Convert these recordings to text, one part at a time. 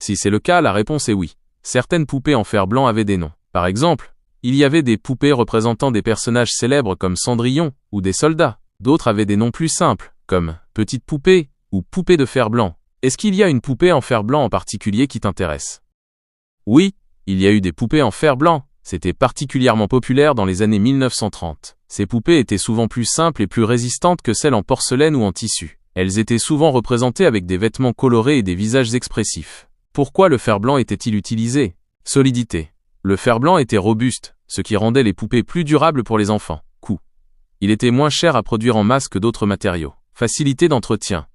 Si c'est le cas, la réponse est oui. Certaines poupées en fer blanc avaient des noms. Par exemple, il y avait des poupées représentant des personnages célèbres comme Cendrillon ou des soldats. D'autres avaient des noms plus simples, comme Petite Poupée ou Poupée de fer blanc. Est-ce qu'il y a une poupée en fer blanc en particulier qui t'intéresse? Oui, il y a eu des poupées en fer blanc. C'était particulièrement populaire dans les années 1930. Ces poupées étaient souvent plus simples et plus résistantes que celles en porcelaine ou en tissu. Elles étaient souvent représentées avec des vêtements colorés et des visages expressifs. Pourquoi le fer blanc était-il utilisé? Solidité. Le fer blanc était robuste, ce qui rendait les poupées plus durables pour les enfants. Coût. Il était moins cher à produire en masse que d'autres matériaux. Facilité d'entretien.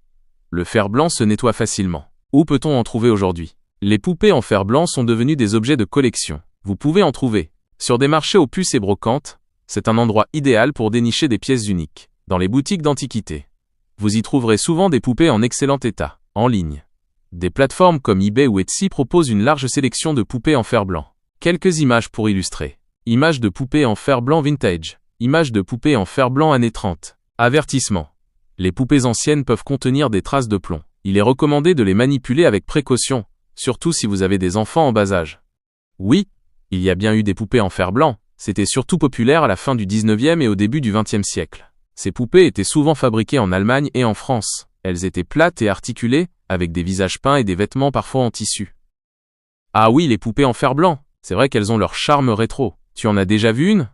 Le fer blanc se nettoie facilement. Où peut-on en trouver aujourd'hui? Les poupées en fer blanc sont devenues des objets de collection. Vous pouvez en trouver sur des marchés aux puces et brocantes. C'est un endroit idéal pour dénicher des pièces uniques. Dans les boutiques d'antiquités, vous y trouverez souvent des poupées en excellent état, en ligne. Des plateformes comme eBay ou Etsy proposent une large sélection de poupées en fer blanc. Quelques images pour illustrer. Images de poupées en fer blanc vintage. Images de poupées en fer blanc années 30. Avertissement. Les poupées anciennes peuvent contenir des traces de plomb. Il est recommandé de les manipuler avec précaution, surtout si vous avez des enfants en bas âge. Oui, il y a bien eu des poupées en fer blanc. C'était surtout populaire à la fin du 19e et au début du 20e siècle. Ces poupées étaient souvent fabriquées en Allemagne et en France. Elles étaient plates et articulées, avec des visages peints et des vêtements parfois en tissu. Ah oui, les poupées en fer blanc. C'est vrai qu'elles ont leur charme rétro. Tu en as déjà vu une?